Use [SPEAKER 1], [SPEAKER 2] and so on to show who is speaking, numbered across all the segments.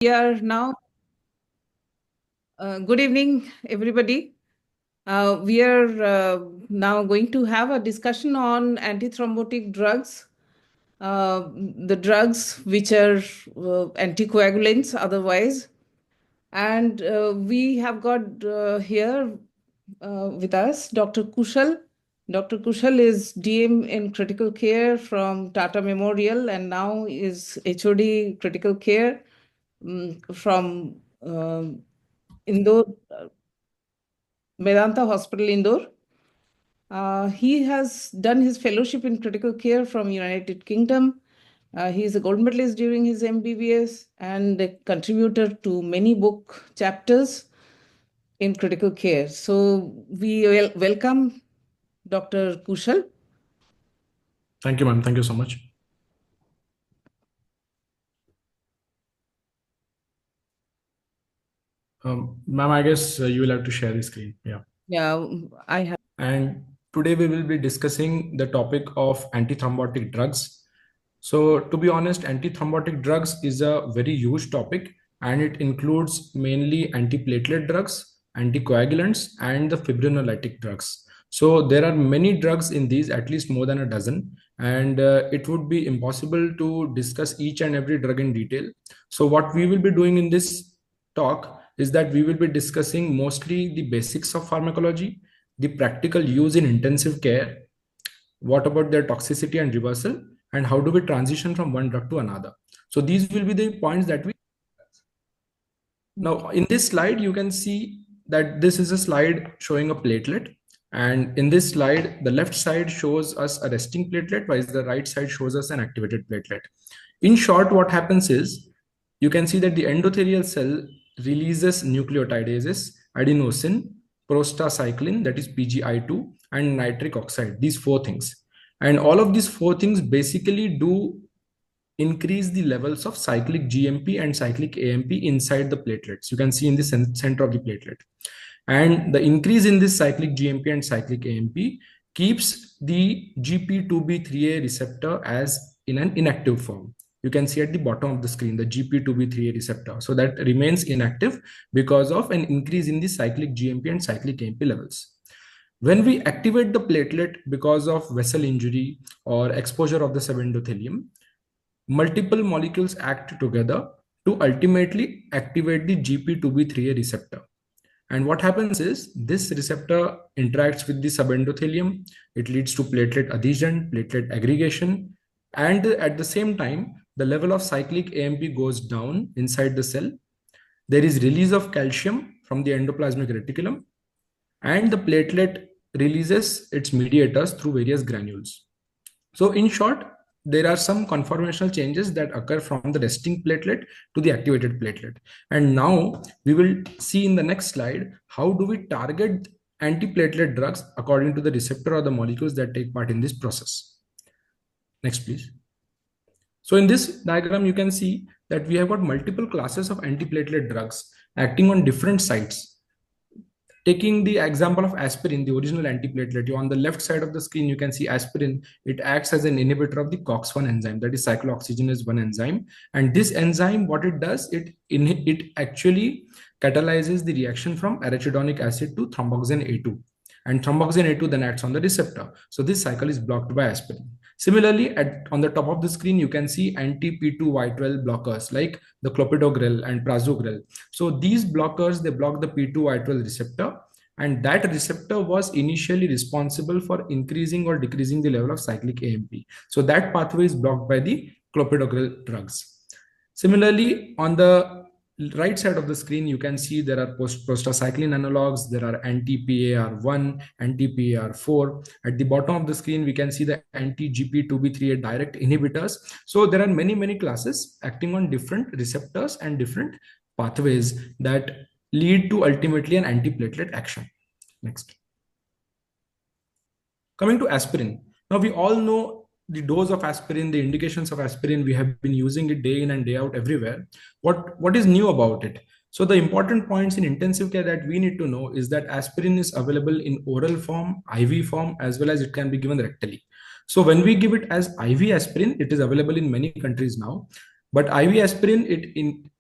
[SPEAKER 1] We are now, good evening, everybody. We are now going to have a discussion on antithrombotic drugs, the drugs which are anticoagulants otherwise. And we have got here with us Dr. Kushal. Dr. Kushal is DM in critical care from Tata Memorial and now is HOD critical care from Indore, Medanta Hospital, Indore. He has done his fellowship in critical care from United Kingdom. He is a gold medalist during his MBBS and a contributor to many book chapters in critical care. So we welcome Dr. Kushal.
[SPEAKER 2] Thank you, ma'am. Thank you so much. Ma'am, I guess you will have to share the screen. Yeah.
[SPEAKER 1] Yeah, I have.
[SPEAKER 2] And today we will be discussing the topic of antithrombotic drugs. So, to be honest, antithrombotic drugs is a very huge topic and it includes mainly antiplatelet drugs, anticoagulants, and the fibrinolytic drugs. So, there are many drugs in these, at least more than a dozen, and it would be impossible to discuss each and every drug in detail. So, what we will be doing in this talk is that we will be discussing mostly the basics of pharmacology, the practical use in intensive care, what about their toxicity and reversal, and how do we transition from one drug to another. So these will be the points that we now in this slide you can see that this is a slide showing a platelet, and in this slide the left side shows us a resting platelet while the right side shows us an activated platelet. In short, what happens is you can see that the endothelial cell releases nucleotidases, adenosine, prostacyclin, that is PGI2, and nitric oxide, these four things. And all of these four things basically do increase the levels of cyclic GMP and cyclic AMP inside the platelets. You can see in the center of the platelet. And the increase in this cyclic GMP and cyclic AMP keeps the GP2B3A receptor as in an inactive form. You can see at the bottom of the screen the GP2B3A receptor. So that remains inactive because of an increase in the cyclic GMP and cyclic AMP levels. When we activate the platelet because of vessel injury or exposure of the subendothelium, multiple molecules act together to ultimately activate the GP2B3A receptor. And what happens is this receptor interacts with the subendothelium. It leads to platelet adhesion, platelet aggregation, and at the same time, the level of cyclic AMP goes down inside the cell. There is release of calcium from the endoplasmic reticulum, and the platelet releases its mediators through various granules. So in short, there are some conformational changes that occur from the resting platelet to the activated platelet. And now we will see in the next slide, how do we target antiplatelet drugs according to the receptor or the molecules that take part in this process. Next, please. So in this diagram, you can see that we have got multiple classes of antiplatelet drugs acting on different sites. Taking the example of aspirin, the original antiplatelet, on the left side of the screen, you can see aspirin. It acts as an inhibitor of the COX-1 enzyme, that is cyclooxygenase 1 enzyme. And this enzyme, what it does, it actually catalyzes the reaction from arachidonic acid to thromboxane A2. And thromboxane A2 then acts on the receptor. So this cycle is blocked by aspirin. Similarly, on the top of the screen, you can see anti-P2Y12 blockers like the clopidogrel and prasugrel. So these blockers, they block the P2Y12 receptor, and that receptor was initially responsible for increasing or decreasing the level of cyclic AMP. So that pathway is blocked by the clopidogrel drugs. Similarly, on the right side of the screen, you can see there are prostacyclin analogues, there are anti-PAR1, anti-PAR4. At the bottom of the screen, we can see the anti-GP2B3A direct inhibitors. So there are many classes acting on different receptors and different pathways that lead to ultimately an antiplatelet action. Next. Coming to aspirin. Now we all know the dose of aspirin, the indications of aspirin. We have been using it day in and day out everywhere. What is new about it? So the important points in intensive care that we need to know is that aspirin is available in oral form, IV form, as well as it can be given rectally. So when we give it as IV aspirin, it is available in many countries now. But IV aspirin,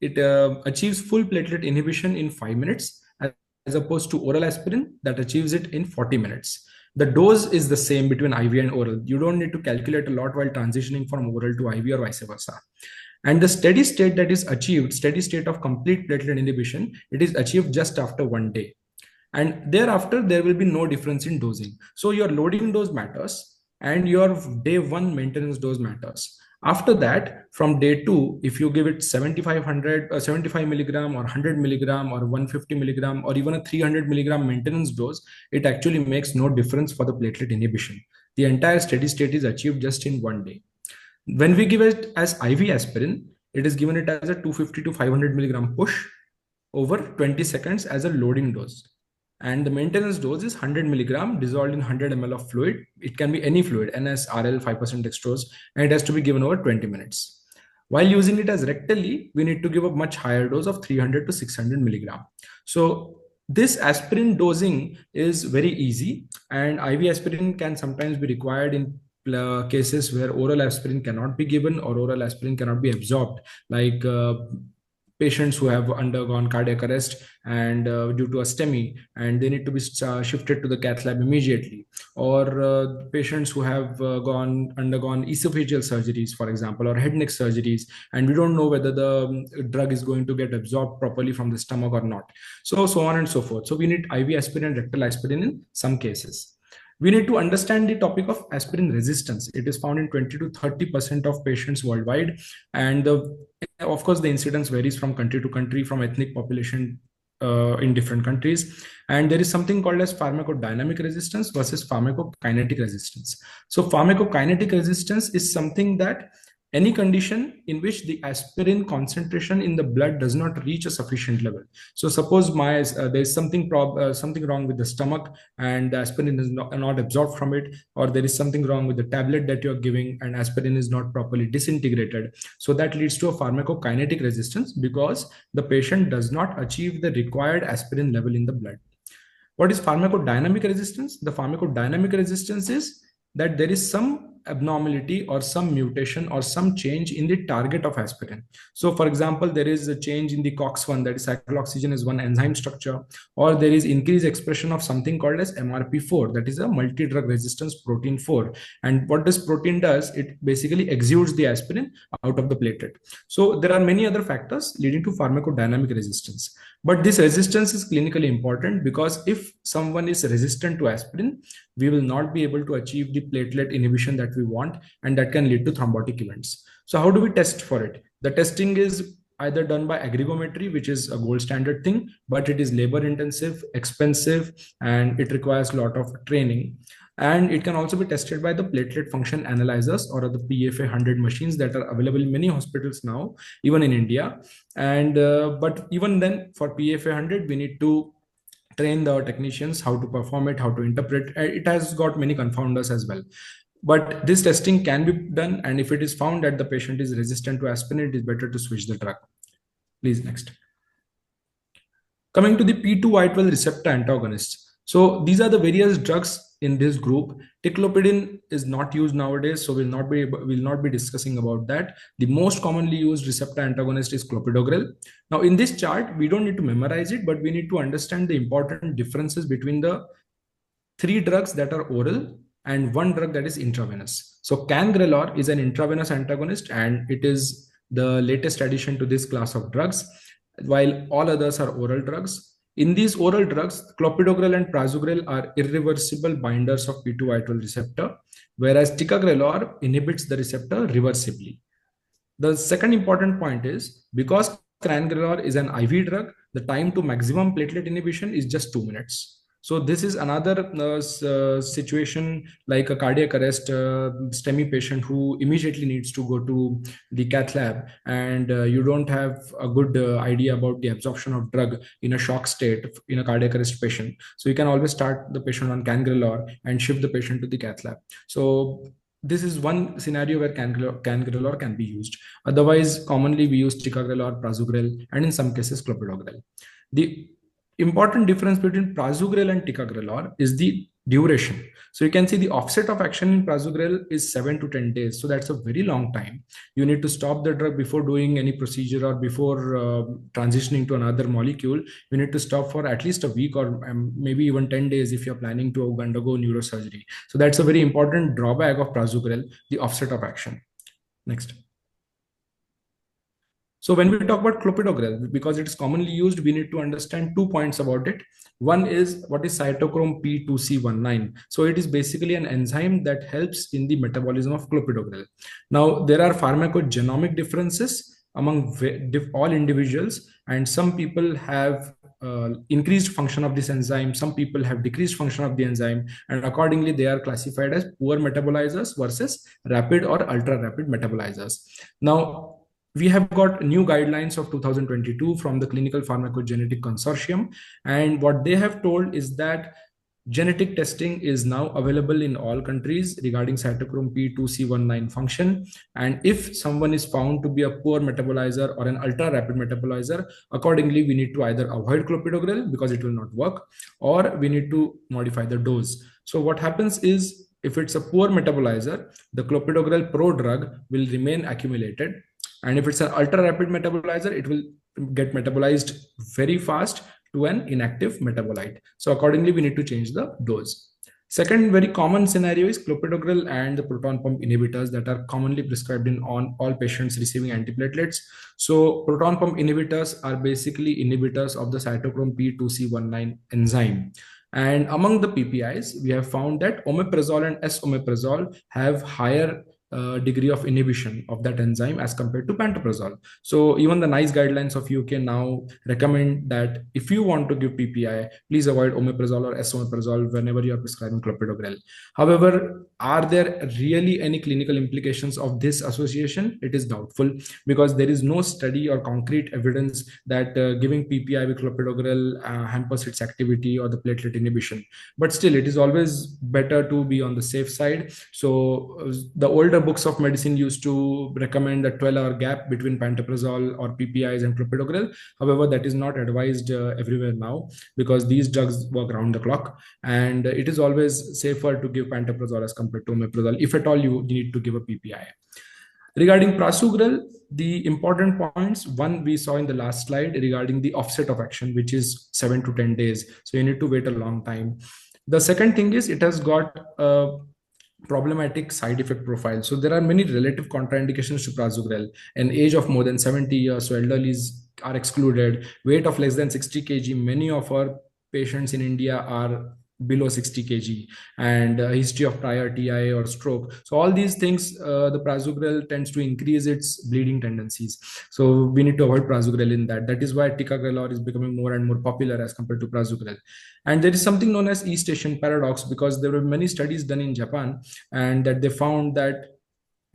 [SPEAKER 2] it achieves full platelet inhibition in 5 minutes, as opposed to oral aspirin that achieves it in 40 minutes. The dose is the same between IV and oral. You don't need to calculate a lot while transitioning from oral to IV or vice versa. And the steady state that is achieved, steady state of complete platelet inhibition, it is achieved just after 1 day. And thereafter, there will be no difference in dosing. So your loading dose matters and your day one maintenance dose matters. After that, from day two, if you give it 7500 75 milligram or 100 milligram or 150 milligram or even a 300 milligram maintenance dose, it actually makes no difference for the platelet inhibition. The entire steady state is achieved just in 1 day. When we give it as IV aspirin, it is given it as a 250 to 500 milligram push over 20 seconds as a loading dose. And the maintenance dose is 100 milligram dissolved in 100 ml of fluid. It can be any fluid, NS, RL, 5% dextrose, and it has to be given over 20 minutes. While using it as rectally, we need to give a much higher dose of 300 to 600 milligram. So this aspirin dosing is very easy, and IV aspirin can sometimes be required in cases where oral aspirin cannot be given or oral aspirin cannot be absorbed, like patients who have undergone cardiac arrest and due to a STEMI, and they need to be shifted to the cath lab immediately, or patients who have undergone esophageal surgeries, for example, or head neck surgeries, and we don't know whether the drug is going to get absorbed properly from the stomach or not. So on and so forth. So we need IV aspirin, rectal aspirin in some cases. We need to understand the topic of aspirin resistance. It is found in 20 to 30% of patients worldwide. And of course, the incidence varies from country to country, from ethnic population in different countries. And there is something called as pharmacodynamic resistance versus pharmacokinetic resistance. So pharmacokinetic resistance is something that any condition in which the aspirin concentration in the blood does not reach a sufficient level. So suppose there's something wrong with the stomach and the aspirin is not absorbed from it, or there is something wrong with the tablet that you're giving and aspirin is not properly disintegrated. So that leads to a pharmacokinetic resistance because the patient does not achieve the required aspirin level in the blood. What is pharmacodynamic resistance? The pharmacodynamic resistance is that there is some abnormality or some mutation or some change in the target of aspirin. So for example, there is a change in the COX-1, that is cyclooxygenase 1 enzyme structure, or there is increased expression of something called as MRP4, that is a multi-drug resistance protein 4. And what this protein does, it basically exudes the aspirin out of the platelet. So there are many other factors leading to pharmacodynamic resistance. But this resistance is clinically important because if someone is resistant to aspirin, we will not be able to achieve the platelet inhibition that we want, and that can lead to thrombotic events. So how do we test for it? The testing is either done by aggregometry, which is a gold standard thing, but it is labor intensive, expensive, and it requires a lot of training. And it can also be tested by the platelet function analyzers or the PFA 100 machines that are available in many hospitals now, even in India. And but even then, for PFA 100, we need to train the technicians how to perform it, how to interpret. It has got many confounders as well. But this testing can be done, and if it is found that the patient is resistant to aspirin, it is better to switch the drug. Please, next. Coming to the P2Y12 receptor antagonists. So these are the various drugs in this group. Ticlopidin is not used nowadays, so we'll not be discussing about that. The most commonly used receptor antagonist is clopidogrel. Now in this chart, we don't need to memorize it, but we need to understand the important differences between the 3 drugs that are oral and 1 drug that is intravenous. So cangrelor is an intravenous antagonist, and it is the latest addition to this class of drugs, while all others are oral drugs. In these oral drugs, clopidogrel and prasugrel are irreversible binders of P2Y12 receptor, whereas ticagrelor inhibits the receptor reversibly. The second important point is, because cangrelor is an IV drug, the time to maximum platelet inhibition is just 2 minutes. So this is another situation like a cardiac arrest STEMI patient who immediately needs to go to the cath lab, and you don't have a good idea about the absorption of drug in a shock state in a cardiac arrest patient. So you can always start the patient on cangrelor and shift the patient to the cath lab. So this is one scenario where cangrelor can be used. Otherwise, commonly we use ticagrelor, prasugrel, and in some cases clopidogrel. The important difference between prasugrel and ticagrelor is the duration. So you can see the offset of action in prasugrel is 7 to 10 days. So that's a very long time. You need to stop the drug before doing any procedure or before transitioning to another molecule. You need to stop for at least a week or maybe even 10 days if you're planning to undergo neurosurgery. So that's a very important drawback of prasugrel, the offset of action. Next. So when we talk about clopidogrel, because it is commonly used, we need to understand 2 points about it. One is what is cytochrome P2C19. So it is basically an enzyme that helps in the metabolism of clopidogrel. Now there are pharmacogenomic differences among all individuals, and some people have increased function of this enzyme, some people have decreased function of the enzyme, and accordingly they are classified as poor metabolizers versus rapid or ultra rapid metabolizers. Now we have got new guidelines of 2022 from the Clinical Pharmacogenetic Consortium, and what they have told is that genetic testing is now available in all countries regarding cytochrome P2C19 function. And if someone is found to be a poor metabolizer or an ultra rapid metabolizer, accordingly we need to either avoid clopidogrel because it will not work, or we need to modify the dose. So what happens is, if it's a poor metabolizer, the clopidogrel pro drug will remain accumulated, and if it's an ultra rapid metabolizer, it will get metabolized very fast to an inactive metabolite. So accordingly, we need to change the dose. Second very common scenario is clopidogrel and the proton pump inhibitors that are commonly prescribed in all patients receiving antiplatelets. So proton pump inhibitors are basically inhibitors of the cytochrome P2C19 enzyme. And among the PPIs, we have found that omeprazole and esomeprazole have higher degree of inhibition of that enzyme as compared to pantoprazole. So even the NICE guidelines of UK now recommend that if you want to give PPI, please avoid omeprazole or esomeprazole whenever you are prescribing clopidogrel. However, are there really any clinical implications of this association? It is doubtful, because there is no study or concrete evidence that giving PPI with clopidogrel hampers its activity or the platelet inhibition. But still, it is always better to be on the safe side. So the older books of medicine used to recommend a 12-hour gap between pantoprazole or PPIs and clopidogrel. However, that is not advised everywhere now, because these drugs work round the clock, and it is always safer to give pantoprazole as compared to omeprazole. If at all you need to give a PPI. Regarding prasugrel, the important points, one we saw in the last slide regarding the offset of action, which is 7 to 10 days. So you need to wait a long time. The second thing is it has got a problematic side effect profile. So there are many relative contraindications to prasugrel. An age of more than 70 years, so elderlies are excluded. Weight of less than 60 kg. Many of our patients in India are below 60 kg, and history of prior TI or stroke. So all these things, the prasugrel tends to increase its bleeding tendencies. So we need to avoid prasugrel in that. That is why ticagrelor is becoming more and more popular as compared to prasugrel. And there is something known as East Asian paradox, because there were many studies done in Japan, and that they found that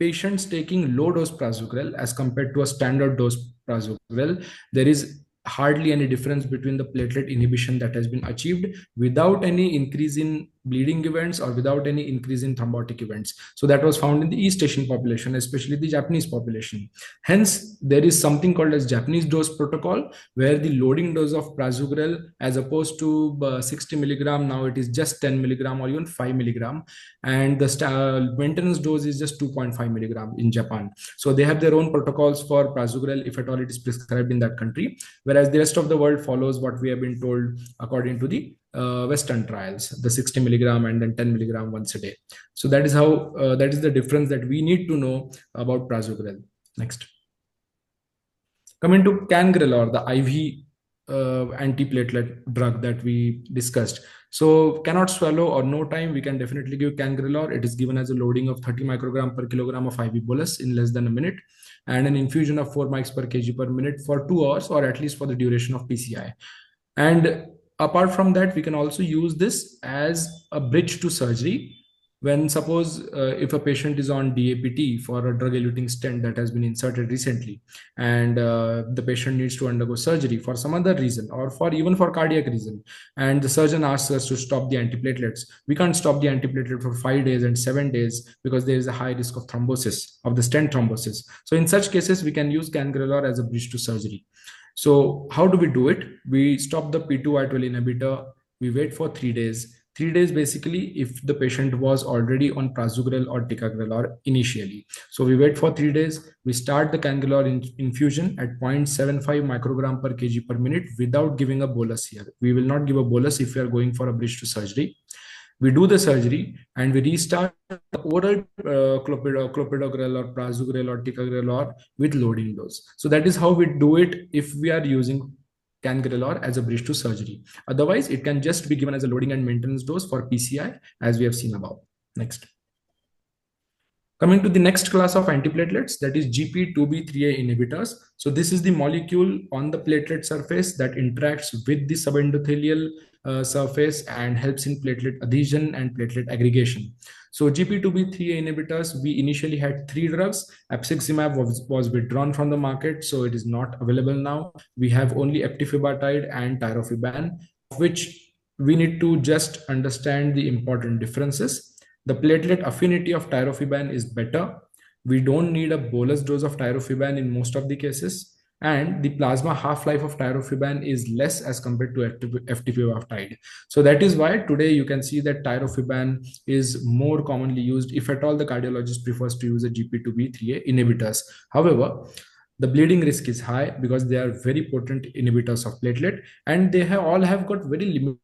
[SPEAKER 2] patients taking low dose prasugrel as compared to a standard dose prasugrel, there is hardly any difference between the platelet inhibition that has been achieved without any increase in bleeding events or without any increase in thrombotic events. So that was found in the East Asian population, especially the Japanese population. Hence, there is something called as Japanese dose protocol, where the loading dose of prasugrel, as opposed to 60 milligram, now it is just 10 milligram or even 5 milligram. And the maintenance dose is just 2.5 milligram in Japan. So they have their own protocols for prasugrel, if at all it is prescribed in that country, whereas the rest of the world follows what we have been told according to the Western trials, the 60 milligram and then 10 milligram once a day. So that is how, that is the difference that we need to know about prasugrel. Next. Coming to cangrelor, the IV antiplatelet drug that we discussed. So cannot swallow or no time, we can definitely give cangrelor. It is given as a loading of 30 microgram per kilogram of IV bolus in less than a minute, and an infusion of 4 mics per kg per minute for 2 hours, or at least for the duration of PCI. And apart from that, we can also use this as a bridge to surgery. When suppose if a patient is on DAPT for a drug-eluting stent that has been inserted recently, and the patient needs to undergo surgery for some other reason, or for even for cardiac reason, and the surgeon asks us to stop the antiplatelets, we can't stop the antiplatelet for 5 days and 7 days because there is a high risk of thrombosis, of the stent thrombosis. So in such cases, we can use cangrelor as a bridge to surgery. So how do we do it? We stop the P2Y12 inhibitor, we wait for 3 days, 3 days basically if the patient was already on prasugrel or ticagrelor or initially. So we wait for 3 days. We start the cangrelor infusion at 0.75 microgram per kg per minute without giving a bolus here. We will not give a bolus if we are going for a bridge to surgery. We do the surgery and we restart the oral clopidogrel or prasugrel or ticagrelor or with loading dose. So that is how we do it if we are using cangrelor as a bridge to surgery. Otherwise, it can just be given as a loading and maintenance dose for PCI, as we have seen above. Next. Coming to the next class of antiplatelets, that is GP2B3A inhibitors. So this is the molecule on the platelet surface that interacts with the subendothelial surface and helps in platelet adhesion and platelet aggregation. So GP2B3A inhibitors, we initially had 3 drugs. Apixaban was withdrawn from the market, so it is not available now. We have only eptifibatide and tirofiban, of which we need to just understand the important differences. The platelet affinity of tirofiban is better. We don't need a bolus dose of tirofiban in most of the cases. And the plasma half-life of tirofiban is less as compared to eptifibatide. So that is why today you can see that tirofiban is more commonly used, if at all the cardiologist prefers to use a GP2B3A inhibitors. However, the bleeding risk is high because they are very potent inhibitors of platelet, and they all have got very limited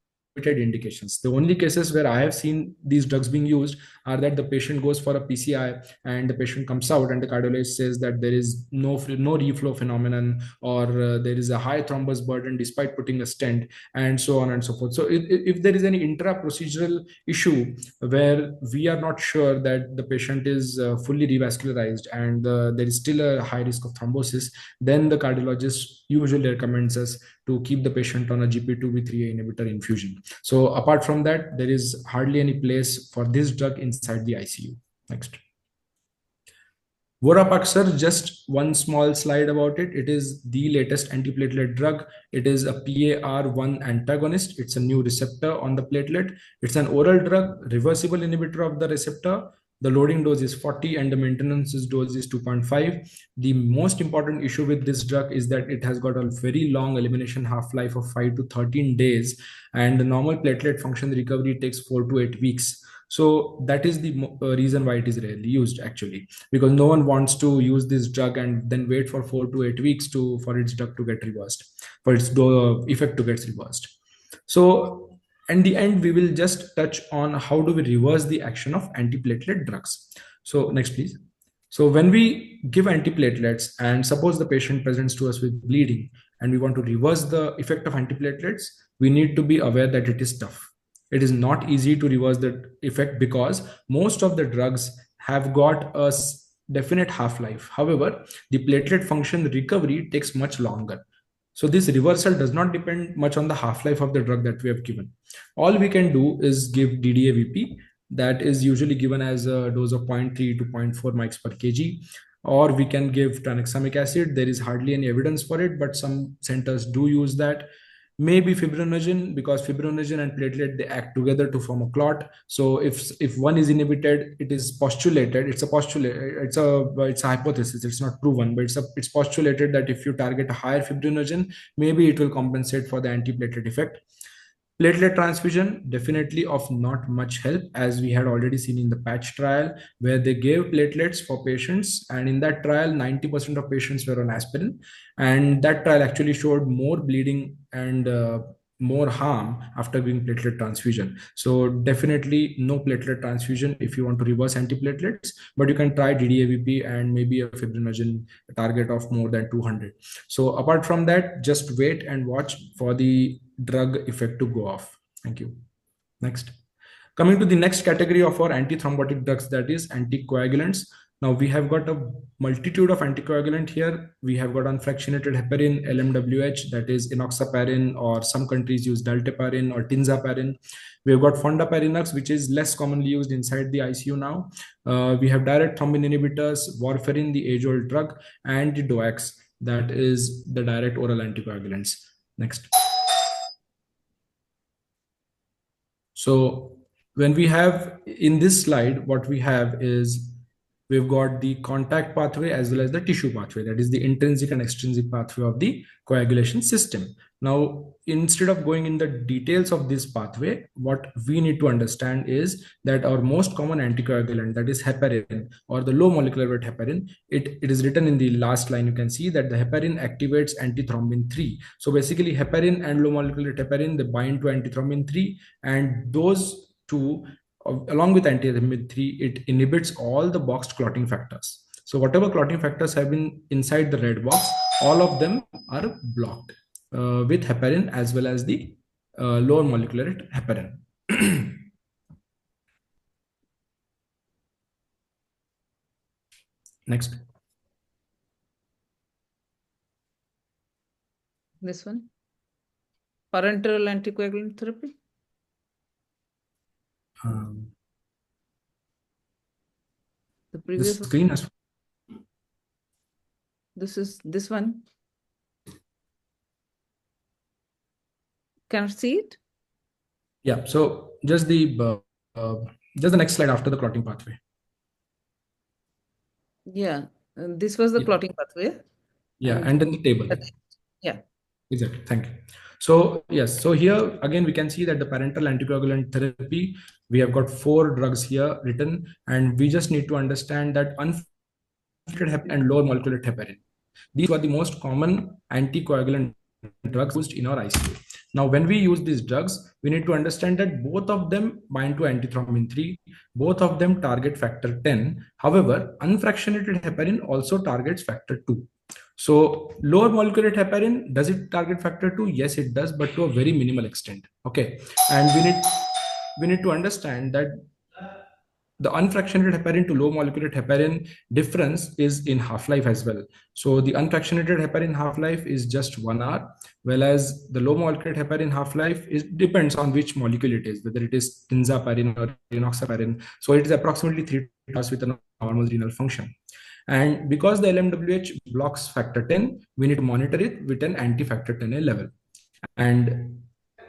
[SPEAKER 2] indications. The only cases where I have seen these drugs being used are that the patient goes for a PCI and the patient comes out and the cardiologist says that there is no reflow phenomenon, or there is a high thrombus burden despite putting a stent, and so on and so forth. So if there is any intra-procedural issue where we are not sure that the patient is fully revascularized and there is still a high risk of thrombosis, then the cardiologist usually recommends us to keep the patient on a GP2B3A inhibitor infusion. So apart from that, there is hardly any place for this drug inside the ICU. Next. Vorapaxar, just one small slide about it. It is the latest antiplatelet drug. It is a PAR1 antagonist. It's a new receptor on the platelet. It's an oral drug, reversible inhibitor of the receptor. The loading dose is 40 and the maintenance dose is 2.5. The most important issue with this drug is that it has got a very long elimination half-life of 5 to 13 days, and the normal platelet function recovery takes 4 to 8 weeks. So that is the reason why it is rarely used, actually, because no one wants to use this drug and then wait for 4 to 8 weeks for its drug to get reversed, for its effect to get reversed. So in the end, we will just touch on how do we reverse the action of antiplatelet drugs. So next, please. So when we give antiplatelets and suppose the patient presents to us with bleeding and we want to reverse the effect of antiplatelets, we need to be aware that it is tough. It is not easy to reverse the effect because most of the drugs have got a definite half-life. However, the platelet function recovery takes much longer. So this reversal does not depend much on the half-life of the drug that we have given. All we can do is give DDAVP, that is usually given as a dose of 0.3 to 0.4 mics per kg, or we can give tranexamic acid. There is hardly any evidence for it, but some centers do use that. Maybe fibrinogen, because fibrinogen and platelet, they act together to form a clot. So if one is inhibited, it is postulated, it's a hypothesis, it's not proven, but it's postulated that if you target a higher fibrinogen, maybe it will compensate for the antiplatelet effect. Platelet transfusion, definitely of not much help, as we had already seen in the patch trial where they gave platelets for patients, and in that trial 90% of patients were on aspirin, and that trial actually showed more bleeding and more harm after giving platelet transfusion. So definitely no platelet transfusion if you want to reverse antiplatelets, but you can try DDAVP and maybe a fibrinogen target of more than 200. So apart from that, just wait and watch for the drug effect to go off. Thank you. Next. Coming to the next category of our antithrombotic drugs, that is anticoagulants. Now we have got a multitude of anticoagulant here. We have got unfractionated heparin, LMWH, that is enoxaparin, or some countries use dalteparin or tinzaparin. We have got fondaparinux, which is less commonly used inside the ICU now. We have direct thrombin inhibitors, warfarin, the age-old drug, and the DOACs, that is the direct oral anticoagulants. Next. So when we have in this slide, what we have is we've got the contact pathway as well as the tissue pathway, that is the intrinsic and extrinsic pathway of the coagulation system. Now, instead of going in the details of this pathway, what we need to understand is that our most common anticoagulant, that is heparin or the low molecular weight heparin, it is written in the last line. You can see that the heparin activates antithrombin 3. So basically heparin and low molecular weight heparin, they bind to antithrombin 3, and those two along with antithrombin 3, it inhibits all the boxed clotting factors. So whatever clotting factors have been inside the red box, all of them are blocked with heparin as well as the lower molecular heparin. Next.
[SPEAKER 1] This one. Parenteral anticoagulant therapy. The previous
[SPEAKER 2] the screen has.
[SPEAKER 1] This is this one. Can you see it?
[SPEAKER 2] Yeah. So just the next slide after the clotting pathway.
[SPEAKER 1] Yeah. This was the clotting pathway.
[SPEAKER 2] Yeah, and then the table.
[SPEAKER 1] Yeah.
[SPEAKER 2] Exactly. Thank you. So yes, so here again we can see that the parenteral anticoagulant therapy, we have got 4 drugs here written, and we just need to understand that unfractionated heparin and lower molecular heparin. These were the most common anticoagulant drugs used in our ICU. Now, when we use these drugs, we need to understand that both of them bind to antithrombin 3, both of them target factor 10. However, unfractionated heparin also targets factor 2. So lower molecular heparin, does it target factor 2? Yes, it does, but to a very minimal extent. Okay. And we need to understand that the unfractionated heparin to low molecular heparin difference is in half-life as well. So the unfractionated heparin half-life is just 1 hour, whereas the low molecular heparin half-life depends on which molecule it is, whether it is tinzaparin or enoxaparin. So it is approximately 3 hours with a normal renal function. And because the LMWH blocks factor 10, we need to monitor it with an anti-factor 10A level. And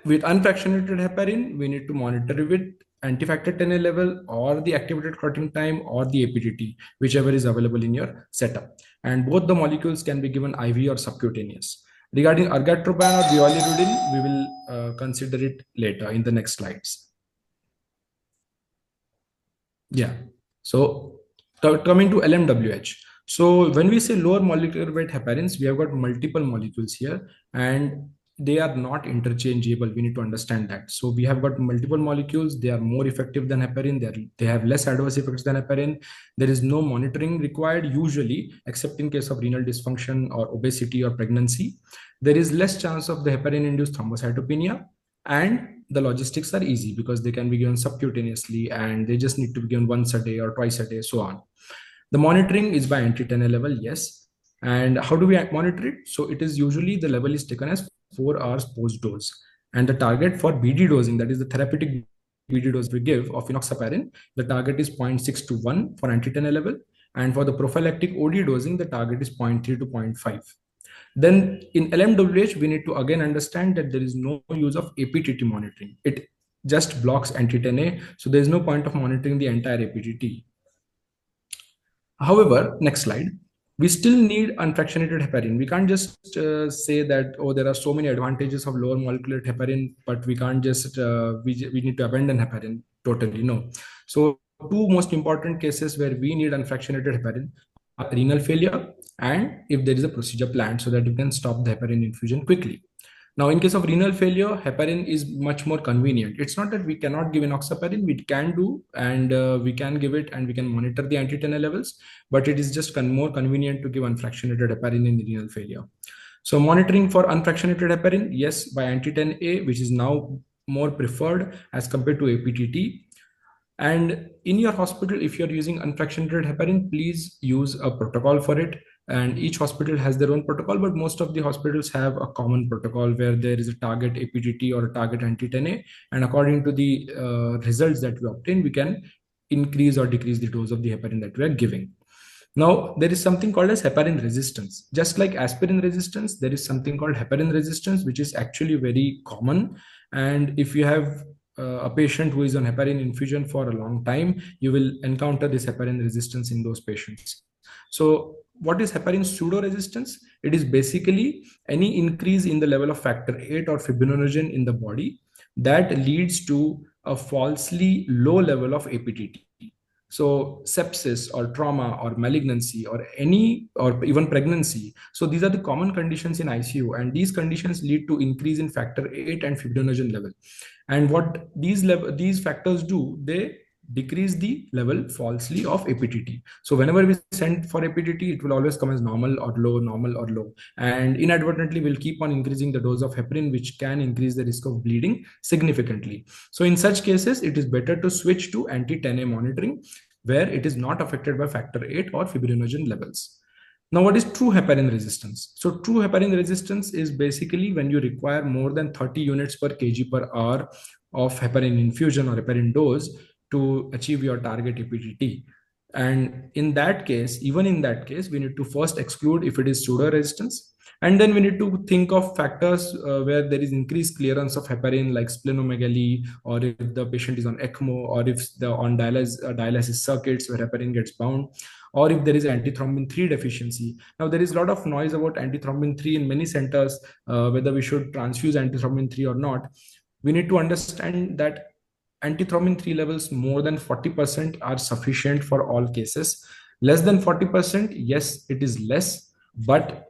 [SPEAKER 2] with unfractionated heparin, we need to monitor it with anti-factor 10A level or the activated clotting time or the APTT, whichever is available in your setup. And both the molecules can be given IV or subcutaneous. Regarding ergotropan or violirudin, we will consider it later in the next slides. Yeah. So coming to LMWH. So when we say lower molecular weight heparins, we have got multiple molecules here, and they are not interchangeable. We need to understand that. So we have got multiple molecules. They are more effective than heparin. They have less adverse effects than heparin. There is no monitoring required usually, except in case of renal dysfunction or obesity or pregnancy. There is less chance of the heparin-induced thrombocytopenia, and the logistics are easy because they can be given subcutaneously and they just need to be given once a day or twice a day, so on. The monitoring is by anti-10A level, yes. And how do we monitor it? So it is usually the level is taken as 4 hours post-dose. And the target for BD dosing, that is the therapeutic BD dose we give of enoxaparin, the target is 0.6 to 1 for anti-10A level. And for the prophylactic OD dosing, the target is 0.3 to 0.5. Then in LMWH, we need to again understand that there is no use of APTT monitoring. It just blocks anti-10A. So there is no point of monitoring the entire APTT. However, next slide, we still need unfractionated heparin. We can't just say that, oh, there are so many advantages of lower molecular heparin, but we can't just, we need to abandon heparin totally. No. So 2 most important cases where we need unfractionated heparin are renal failure and if there is a procedure planned so that you can stop the heparin infusion quickly. Now, in case of renal failure, heparin is much more convenient. It's not that we cannot give enoxaparin, we can do, and we can give it and we can monitor the anti-10A levels, but it is just more convenient to give unfractionated heparin in renal failure. So monitoring for unfractionated heparin, yes, by anti-10A, which is now more preferred as compared to APTT. And in your hospital, if you're using unfractionated heparin, please use a protocol for it. And each hospital has their own protocol, but most of the hospitals have a common protocol where there is a target APTT or a target anti-10A. And according to the results that we obtain, we can increase or decrease the dose of the heparin that we are giving. Now, there is something called as heparin resistance. Just like aspirin resistance, there is something called heparin resistance, which is actually very common. And if you have a patient who is on heparin infusion for a long time, you will encounter this heparin resistance in those patients. So what is heparin pseudo resistance? It is basically any increase in the level of factor 8 or fibrinogen in the body that leads to a falsely low level of APTT. So sepsis or trauma or malignancy or any or even pregnancy. So these are the common conditions in ICU, and these conditions lead to increase in factor 8 and fibrinogen level. And what these factors do, they decrease the level falsely of APTT. So whenever we send for APTT, it will always come as normal or low, and inadvertently will keep on increasing the dose of heparin, which can increase the risk of bleeding significantly. So in such cases, it is better to switch to anti-10A monitoring, where it is not affected by factor 8 or fibrinogen levels. Now, what is true heparin resistance? So true heparin resistance is basically when you require more than 30 units per kg per hour of heparin infusion or heparin dose to achieve your target APTT. And in that case, even in that case, we need to first exclude if it is pseudo resistance. And then we need to think of factors where there is increased clearance of heparin, like splenomegaly, or if the patient is on ECMO, or if the on dialysis circuits where heparin gets bound, or if there is antithrombin 3 deficiency. Now, there is a lot of noise about antithrombin 3 in many centers, whether we should transfuse antithrombin 3 or not. We need to understand that antithrombin 3 levels more than 40% are sufficient for all cases. Less than 40%, yes, it is less, but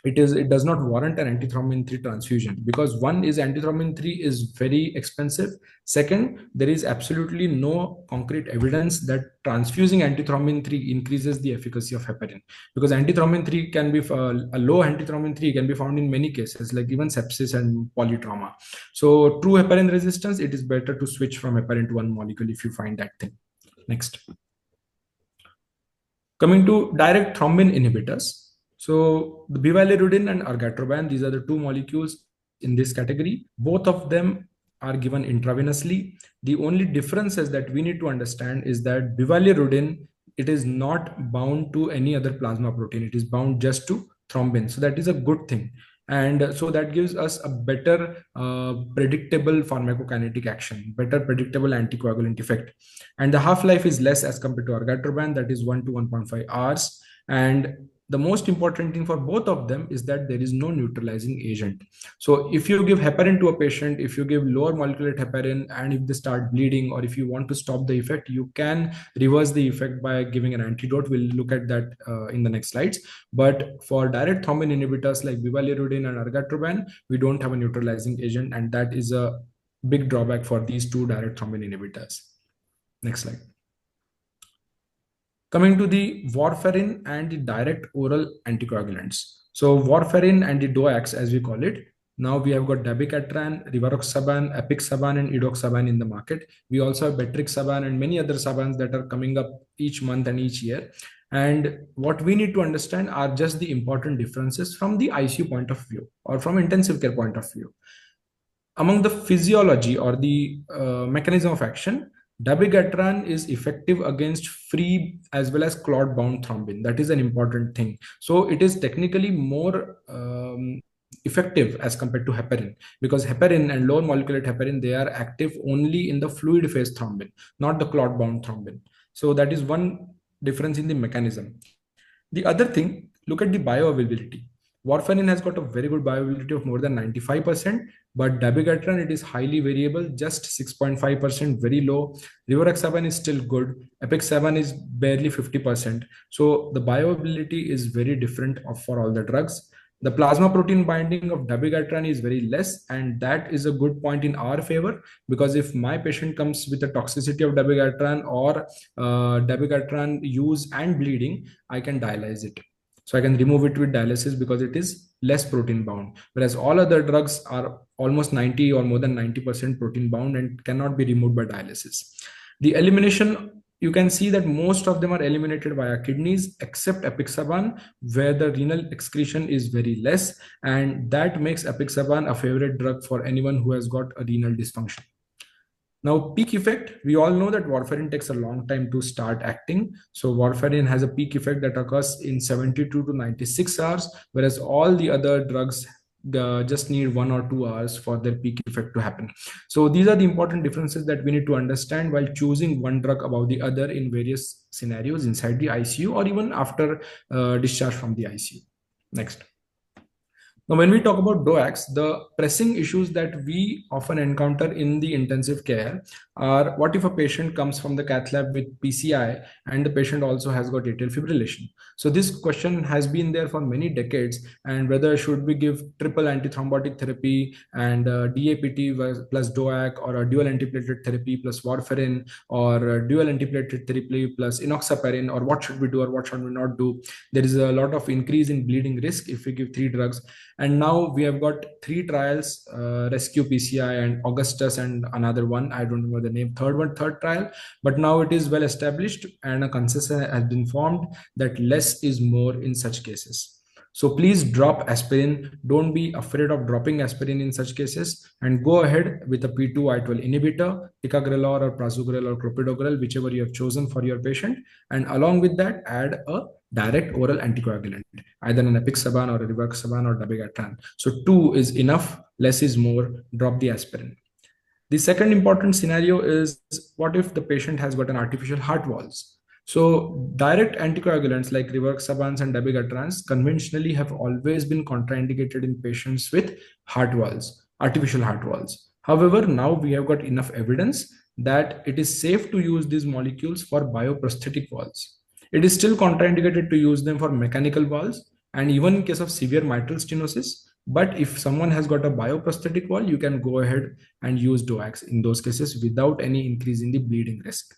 [SPEAKER 2] it does not warrant an antithrombin 3 transfusion, because one is antithrombin 3 is very expensive. Second, there is absolutely no concrete evidence that transfusing antithrombin 3 increases the efficacy of heparin, because antithrombin 3 can be a low antithrombin 3 can be found in many cases, like even sepsis and polytrauma. So true heparin resistance, it is better to switch from heparin to one molecule if you find that thing. Next, coming to direct thrombin inhibitors. So the bivalirudin and argatroban, these are the two molecules in this category. Both of them are given intravenously. The only differences that we need to understand is that bivalirudin, it is not bound to any other plasma protein. It is bound just to thrombin. So that is a good thing. And so that gives us a better predictable pharmacokinetic action, better predictable anticoagulant effect. And the half-life is less as compared to argatroban, that is 1 to 1.5 hours. And the most important thing for both of them is that there is no neutralizing agent. So if you give heparin to a patient, if you give lower molecular heparin, and if they start bleeding, or if you want to stop the effect, you can reverse the effect by giving an antidote. We'll look at that in the next slides. But for direct thrombin inhibitors like bivalirudin and argatroban, we don't have a neutralizing agent, and that is a big drawback for these two direct thrombin inhibitors. Next slide. Coming to the warfarin and the direct oral anticoagulants. So warfarin and the DOACs, as we call it. Now we have got dabigatran, rivaroxaban, apixaban, and edoxaban in the market. We also have betrixaban and many other sabans that are coming up each month and each year. And what we need to understand are just the important differences from the ICU point of view or from intensive care point of view. Among the physiology or the mechanism of action, dabigatran is effective against free as well as clot-bound thrombin. That is an important thing. So it is technically more effective as compared to heparin, because heparin and lower molecular heparin, they are active only in the fluid phase thrombin, not the clot-bound thrombin. So that is one difference in the mechanism. The other thing, look at the bioavailability. Warfarin has got a very good bioavailability of more than 95%, but dabigatran, it is highly variable, just 6.5%, very low. Rivaroxaban is still good. Apixaban is barely 50%. So the bioavailability is very different for all the drugs. The plasma protein binding of dabigatran is very less, and that is a good point in our favor, because if my patient comes with a toxicity of dabigatran or dabigatran use and bleeding, I can dialyze it. So I can remove it with dialysis because it is less protein bound, whereas all other drugs are almost 90 or more than 90% protein bound and cannot be removed by dialysis. The elimination, you can see that most of them are eliminated via kidneys except apixaban, where the renal excretion is very less, and that makes apixaban a favorite drug for anyone who has got a renal dysfunction. Now, peak effect, we all know that warfarin takes a long time to start acting. So warfarin has a peak effect that occurs in 72 to 96 hours, whereas all the other drugs, just need 1 or 2 hours for their peak effect to happen. So these are the important differences that we need to understand while choosing one drug above the other in various scenarios inside the ICU or even after discharge from the ICU. Next. Now, when we talk about DOACs, the pressing issues that we often encounter in the intensive care are, what if a patient comes from the cath lab with PCI and the patient also has got atrial fibrillation? So this question has been there for many decades, and whether should we give triple antithrombotic therapy and DAPT plus DOAC, or a dual antiplatelet therapy plus warfarin, or dual antiplatelet therapy plus enoxaparin, or what should we do or what should we not do? There is a lot of increase in bleeding risk if we give 3 drugs. And now we have got 3 trials, Rescue PCI and Augustus and another one, I don't remember the name, third trial. But now it is well established and a consensus has been formed that less is more in such cases. So please drop aspirin. Don't be afraid of dropping aspirin in such cases, and go ahead with a P2Y12 inhibitor, ticagrelor or prasugrel or clopidogrel, whichever you have chosen for your patient. And along with that, add a direct oral anticoagulant, either an apixaban or a rivaroxaban or dabigatran. So 2 is enough, less is more, drop the aspirin. The second important scenario is, what if the patient has got an artificial heart valves? So direct anticoagulants like rivaroxabans and dabigatrans conventionally have always been contraindicated in patients with heart valves, artificial heart valves. However, now we have got enough evidence that it is safe to use these molecules for bioprosthetic valves. It is still contraindicated to use them for mechanical valves and even in case of severe mitral stenosis. But if someone has got a bioprosthetic valve, you can go ahead and use DOACs in those cases without any increase in the bleeding risk.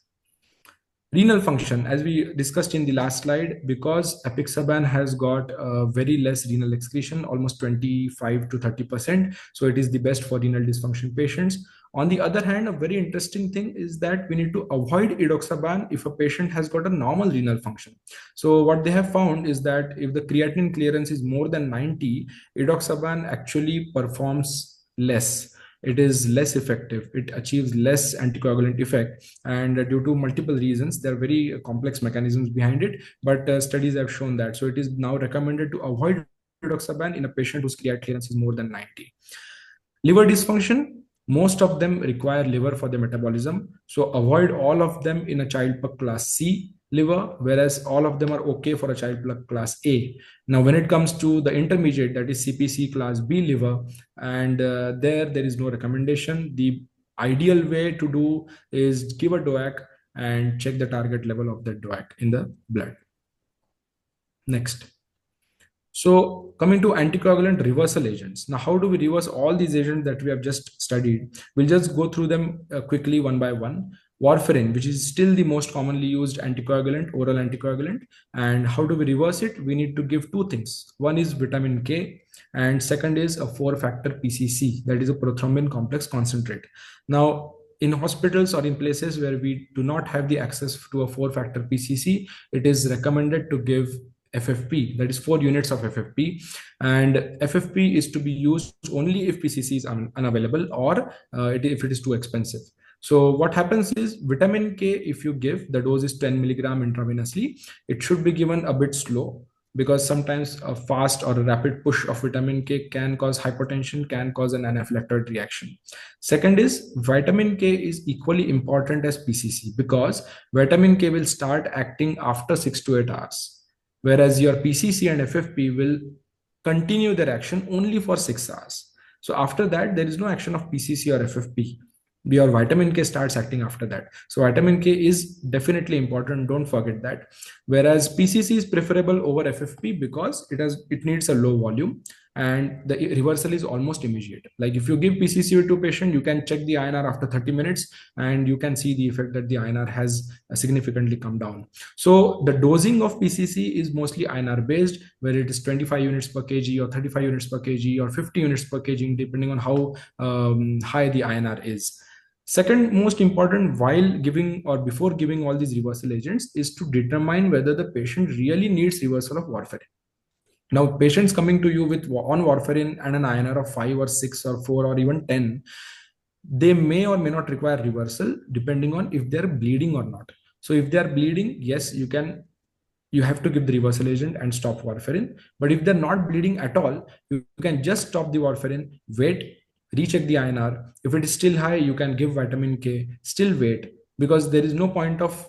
[SPEAKER 2] Renal function, as we discussed in the last slide, because apixaban has got very less renal excretion, almost 25 to 30%. So it is the best for renal dysfunction patients. On the other hand, a very interesting thing is that we need to avoid edoxaban if a patient has got a normal renal function. So what they have found is that if the creatinine clearance is more than 90, edoxaban actually performs less. It is less effective. It achieves less anticoagulant effect. And due to multiple reasons, there are very complex mechanisms behind it, but studies have shown that. So it is now recommended to avoid edoxaban in a patient whose creatinine clearance is more than 90. Liver dysfunction, most of them require liver for the metabolism. So avoid all of them in a child per class C liver, whereas all of them are okay for a child per class A. Now, when it comes to the intermediate, that is CPC class B liver, and there is no recommendation. The ideal way to do is give a DOAC and check the target level of that DOAC in the blood. Next. So coming to anticoagulant reversal agents. Now, how do we reverse all these agents that we have just studied? We'll just go through them quickly one by one. Warfarin, which is still the most commonly used anticoagulant, oral anticoagulant. And how do we reverse it? We need to give 2 things. One is vitamin K, and second is a 4-factor PCC, that is a prothrombin complex concentrate. Now, in hospitals or in places where we do not have the access to a 4-factor PCC, it is recommended to give FFP, that is 4 units of FFP, and FFP is to be used only if PCC is unavailable or if it is too expensive. So what happens is, vitamin K, if you give, the dose is 10 milligram intravenously, it should be given a bit slow, because sometimes a fast or a rapid push of vitamin K can cause hypotension, can cause an anaphylactoid reaction. Second is, vitamin K is equally important as PCC, because vitamin K will start acting after 6 to 8 hours. Whereas your PCC and FFP will continue their action only for 6 hours. So after that, there is no action of PCC or FFP. Your vitamin K starts acting after that. So vitamin K is definitely important. Don't forget that. Whereas PCC is preferable over FFP because it needs a low volume and the reversal is almost immediate. Like if you give PCC to a patient, you can check the INR after 30 minutes and you can see the effect that the INR has significantly come down. So the dosing of PCC is mostly INR based, where it is 25 units per kg or 35 units per kg or 50 units per kg, depending on how high the INR is. Second most important, while giving or before giving all these reversal agents, is to determine whether the patient really needs reversal of warfarin. Now, patients coming to you with on warfarin and an INR of 5 or 6 or 4 or even 10, they may or may not require reversal depending on if they're bleeding or not. So if they are bleeding, yes, you can you have to give the reversal agent and stop warfarin. But if they're not bleeding at all, you can just stop the warfarin, wait, recheck the INR. If it is still high, you can give vitamin K, still wait, because there is no point of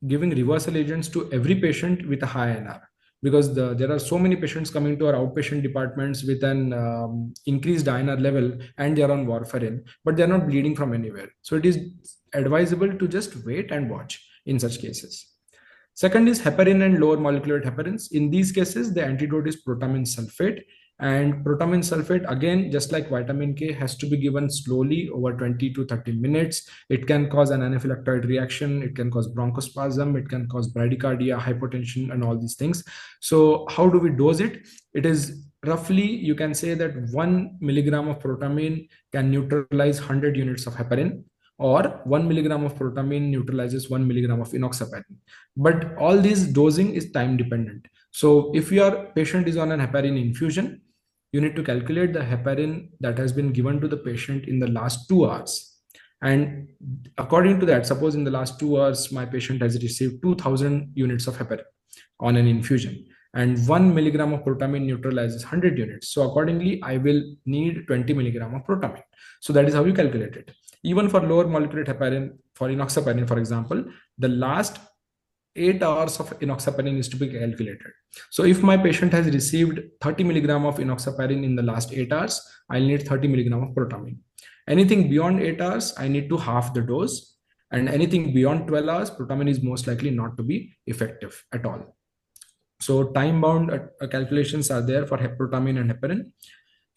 [SPEAKER 2] giving reversal agents to every patient with a high INR, because there are so many patients coming to our outpatient departments with an increased INR level and they are on warfarin, but they're not bleeding from anywhere. So it is advisable to just wait and watch in such cases. Second is heparin and lower molecular weight heparins. In these cases, the antidote is protamine sulfate. And protamine sulfate, again, just like vitamin K, has to be given slowly over 20 to 30 minutes. It can cause an anaphylactoid reaction. It can cause bronchospasm. It can cause bradycardia, hypotension, and all these things. So how do we dose it? It is roughly, you can say that 1 milligram of protamine can neutralize 100 units of heparin, or 1 milligram of protamine neutralizes 1 milligram of enoxaparin. But all this dosing is time dependent. So if your patient is on an heparin infusion, you need to calculate the heparin that has been given to the patient in the last 2 hours. And according to that, suppose in the last 2 hours, my patient has received 2000 units of heparin on an infusion, and 1 milligram of protamine neutralizes 100 units. So accordingly, I will need 20 milligram of protamine. So that is how you calculate it. Even for lower molecular heparin, for enoxaparin, for example, the last 8 hours of enoxaparin is to be calculated. So if my patient has received 30 milligram of enoxaparin in the last 8 hours, I'll need 30 milligram of protamine. Anything beyond 8 hours, I need to half the dose. And anything beyond 12 hours, protamine is most likely not to be effective at all. So time-bound calculations are there for protamine and heparin.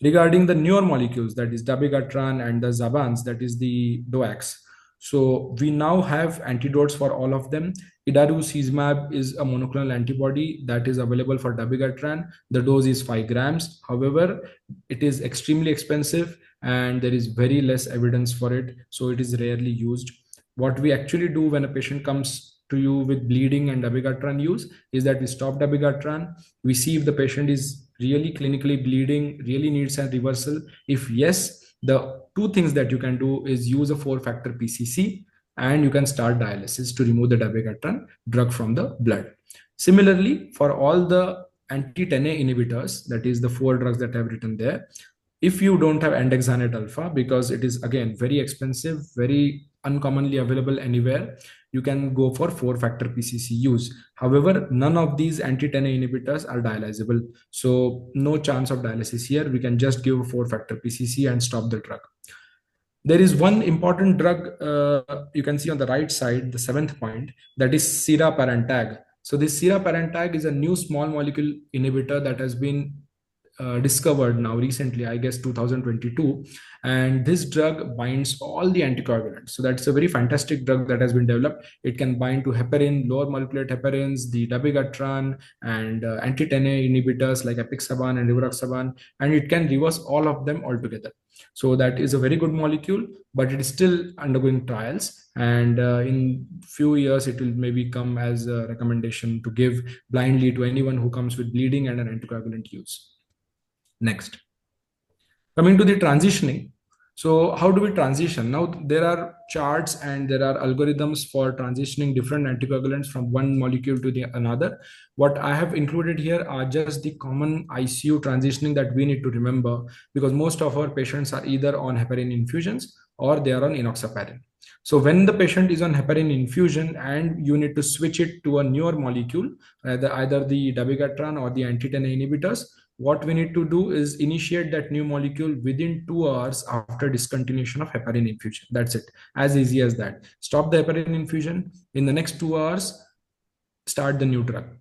[SPEAKER 2] Regarding the newer molecules, that is dabigatran and the Zabans, that is the DOACs. So we now have antidotes for all of them. Idarucizumab is a monoclonal antibody that is available for dabigatran. The dose is 5 grams. However, it is extremely expensive and there is very less evidence for it. So it is rarely used. What we actually do when a patient comes to you with bleeding and dabigatran use is that we stop dabigatran. We see if the patient is really clinically bleeding, really needs a reversal. If yes, the two things that you can do is use a 4-factor PCC, and you can start dialysis to remove the dabigatran drug from the blood. Similarly, for all the anti-10A inhibitors, that is the 4 drugs that I have written there, if you don't have andexanet alpha, because it is again very expensive, very uncommonly available anywhere, you can go for 4-factor PCC use. However, none of these anti-10A inhibitors are dialysable. So no chance of dialysis here. We can just give 4-factor PCC and stop the drug. There is one important drug you can see on the right side, the 7th point, that is siraparantag. So this siraparantag is a new small molecule inhibitor that has been discovered now recently, I guess 2022, and this drug binds all the anticoagulants. So that's a very fantastic drug that has been developed. It can bind to heparin, lower molecular heparins, the dabigatran, and anti-10A inhibitors like apixaban and rivaroxaban, and it can reverse all of them altogether. So that is a very good molecule, but it is still undergoing trials, and in few years it will maybe come as a recommendation to give blindly to anyone who comes with bleeding and an anticoagulant use. Next, coming to the transitioning. So how do we transition? Now there are charts and there are algorithms for transitioning different anticoagulants from one molecule to the another. What I have included here are just the common ICU transitioning that we need to remember, because most of our patients are either on heparin infusions or they are on enoxaparin. So when the patient is on heparin infusion and you need to switch it to a newer molecule, either the dabigatran or the anti-10A inhibitors, what we need to do is initiate that new molecule within 2 hours after discontinuation of heparin infusion. That's it. As easy as that. Stop the heparin infusion. In the next 2 hours, start the new drug.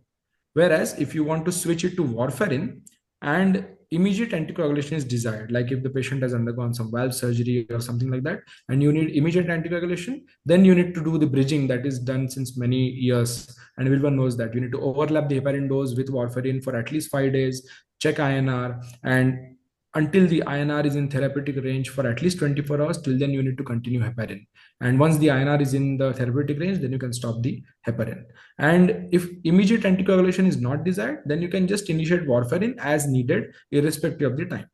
[SPEAKER 2] Whereas if you want to switch it to warfarin and immediate anticoagulation is desired, like if the patient has undergone some valve surgery or something like that, and you need immediate anticoagulation, then you need to do the bridging that is done since many years. And everyone knows that you need to overlap the heparin dose with warfarin for at least 5 days, check INR, and until the INR is in therapeutic range for at least 24 hours, till then you need to continue heparin. And once the INR is in the therapeutic range, then you can stop the heparin. And if immediate anticoagulation is not desired, then you can just initiate warfarin as needed, irrespective of the time.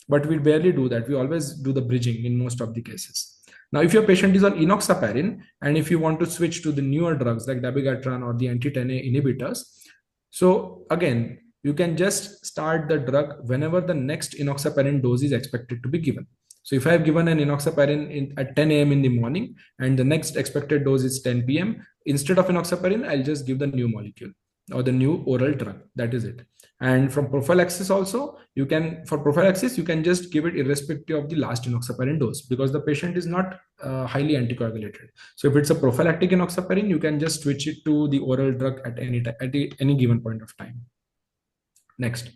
[SPEAKER 2] But we barely do that. We always do the bridging in most of the cases. Now, if your patient is on enoxaparin, and if you want to switch to the newer drugs like dabigatran or the anti-10A inhibitors, So again, you can just start the drug whenever the next enoxaparin dose is expected to be given. So if I have given an enoxaparin at 10 a.m. in the morning and the next expected dose is 10 p.m., instead of enoxaparin, I'll just give the new molecule or the new oral drug. That is it. And from prophylaxis also, for prophylaxis, you can just give it irrespective of the last enoxaparin dose because the patient is not highly anticoagulated. So if it's a prophylactic enoxaparin, you can just switch it to the oral drug at any time, any given point of time. Next.